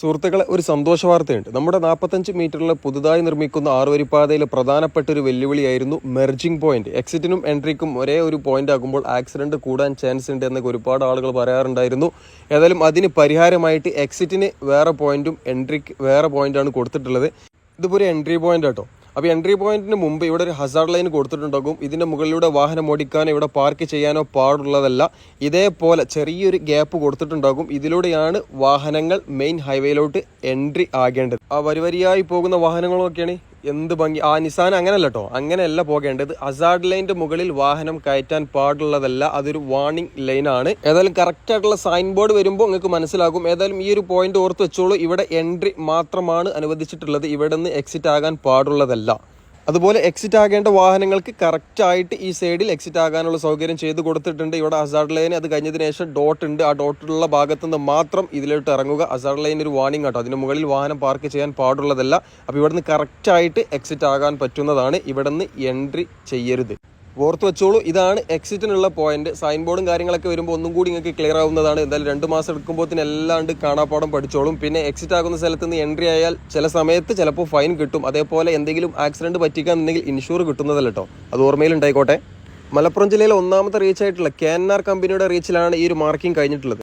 സുഹൃത്തുക്കളെ, ഒരു സന്തോഷ വാർത്തയുണ്ട്. നമ്മുടെ 45 മീറ്ററിൽ പുതുതായി നിർമ്മിക്കുന്ന ആറുവരിപ്പാതയിലെ പ്രധാനപ്പെട്ട ഒരു വെല്ലുവിളിയായിരുന്നു മെർജിംഗ് പോയിന്റ്. എക്സിറ്റിനും എൻട്രിക്കും ഒരേ ഒരു പോയിന്റ് ആകുമ്പോൾ ആക്സിഡന്റ് കൂടാൻ ചാൻസ് ഉണ്ട് എന്നൊക്കെ ഒരുപാട് ആളുകൾ പറയാറുണ്ടായിരുന്നു. ഏതായാലും അതിന് പരിഹാരമായിട്ട് എക്സിറ്റിന് വേറെ പോയിന്റും എൻട്രിക്ക് വേറെ പോയിന്റാണ് കൊടുത്തിട്ടുള്ളത്. ഇതിപ്പോൾ ഒരു എൻട്രി പോയിന്റ് കേട്ടോ. അപ്പോൾ എൻട്രി പോയിന്റിന് മുമ്പ് ഇവിടെ ഒരു ഹസാർഡ് ലൈൻ കൊടുത്തിട്ടുണ്ടാകും. ഇതിൻ്റെ മുകളിലൂടെ വാഹനം ഓടിക്കാനോ ഇവിടെ പാർക്ക് ചെയ്യാനോ പാടുള്ളതല്ല. ഇതേപോലെ ചെറിയൊരു ഗ്യാപ്പ് കൊടുത്തിട്ടുണ്ടാകും. ഇതിലൂടെയാണ് വാഹനങ്ങൾ മെയിൻ ഹൈവേയിലോട്ട് എൻട്രി ആകേണ്ടത്. ആ വരിവരിയായി പോകുന്ന വാഹനങ്ങളൊക്കെയാണ് എന്ത് ഭംഗി. ആ നിസാൻ അങ്ങനെയല്ല കേട്ടോ, അങ്ങനെയല്ല പോകേണ്ടത്. ഹസാർഡ് ലൈനിന്റെ മുകളിൽ വാഹനം കയറ്റാൻ പാടുള്ളതല്ല. അതൊരു വാർണിംഗ് ലൈനാണ്. ഏതായാലും കറക്റ്റ് ആയിട്ടുള്ള സൈൻ ബോർഡ് വരുമ്പോൾ നിങ്ങൾക്ക് മനസ്സിലാകും. ഏതായാലും ഈ ഒരു പോയിന്റ് ഓർത്ത് വെച്ചോളൂ. ഇവിടെ എൻട്രി മാത്രമാണ് അനുവദിച്ചിട്ടുള്ളത്. ഇവിടെ നിന്ന് എക്സിറ്റ് ആകാൻ പാടുള്ളതല്ല. അതുപോലെ എക്സിറ്റ് ആകേണ്ട വാഹനങ്ങൾക്ക് കറക്റ്റായിട്ട് ഈ സൈഡിൽ എക്സിറ്റ് ആകാനുള്ള സൗകര്യം ചെയ്ത് കൊടുത്തിട്ടുണ്ട്. ഇവിടെ ഹസാർഡ് ലൈൻ അത് കഴിഞ്ഞതിന് ശേഷം ഡോട്ട് ഉണ്ട്. ആ ഡോട്ടിലുള്ള ഭാഗത്തു നിന്ന് മാത്രം ഇതിലോട്ട് ഇറങ്ങുക. ഹസാർഡ് ലൈൻ ഒരു വാർണിംഗ് കേട്ടോ. അതിന് മുകളിൽ വാഹനം പാർക്ക് ചെയ്യാൻ പാടുള്ളതല്ല. അപ്പോൾ ഇവിടെ നിന്ന് കറക്റ്റായിട്ട് എക്സിറ്റ് ആകാൻ പറ്റുന്നതാണ്. ഇവിടെ നിന്ന് എൻട്രി ചെയ്യരുത്. ഓർത്ത് വെച്ചോളൂ, ഇതാണ് എക്സിറ്റിനുള്ള പോയിന്റ്. സൈൻ ബോർഡും കാര്യങ്ങളൊക്കെ വരുമ്പോൾ ഒന്നും കൂടി നിങ്ങൾക്ക് ക്ലിയർ ആവുന്നതാണ്. എന്തായാലും 2 മാസം എടുക്കുമ്പോഴത്തേന് എല്ലാണ്ട് കാണാപ്പാടം പഠിച്ചോളും. പിന്നെ എക്സിറ്റ് ആകുന്ന സ്ഥലത്ത് നിന്ന് എൻട്രി ആയാൽ ചില സമയത്ത് ചിലപ്പോൾ ഫൈൻ കിട്ടും. അതേപോലെ എന്തെങ്കിലും ആക്സിഡന്റ് പറ്റിക്കാന്നുണ്ടെങ്കിൽ ഇൻഷൂർ കിട്ടുന്നതല്ല കേട്ടോ. അത് ഓർമ്മയിലുണ്ടായിക്കോട്ടെ. മലപ്പുറം ജില്ലയിലെ 1ാമത്തെ റീച്ച് ആയിട്ടുള്ള KNR കമ്പനിയുടെ റീച്ചിലാണ് ഈ ഒരു മാർക്കിംഗ് കഴിഞ്ഞിട്ടുള്ളത്.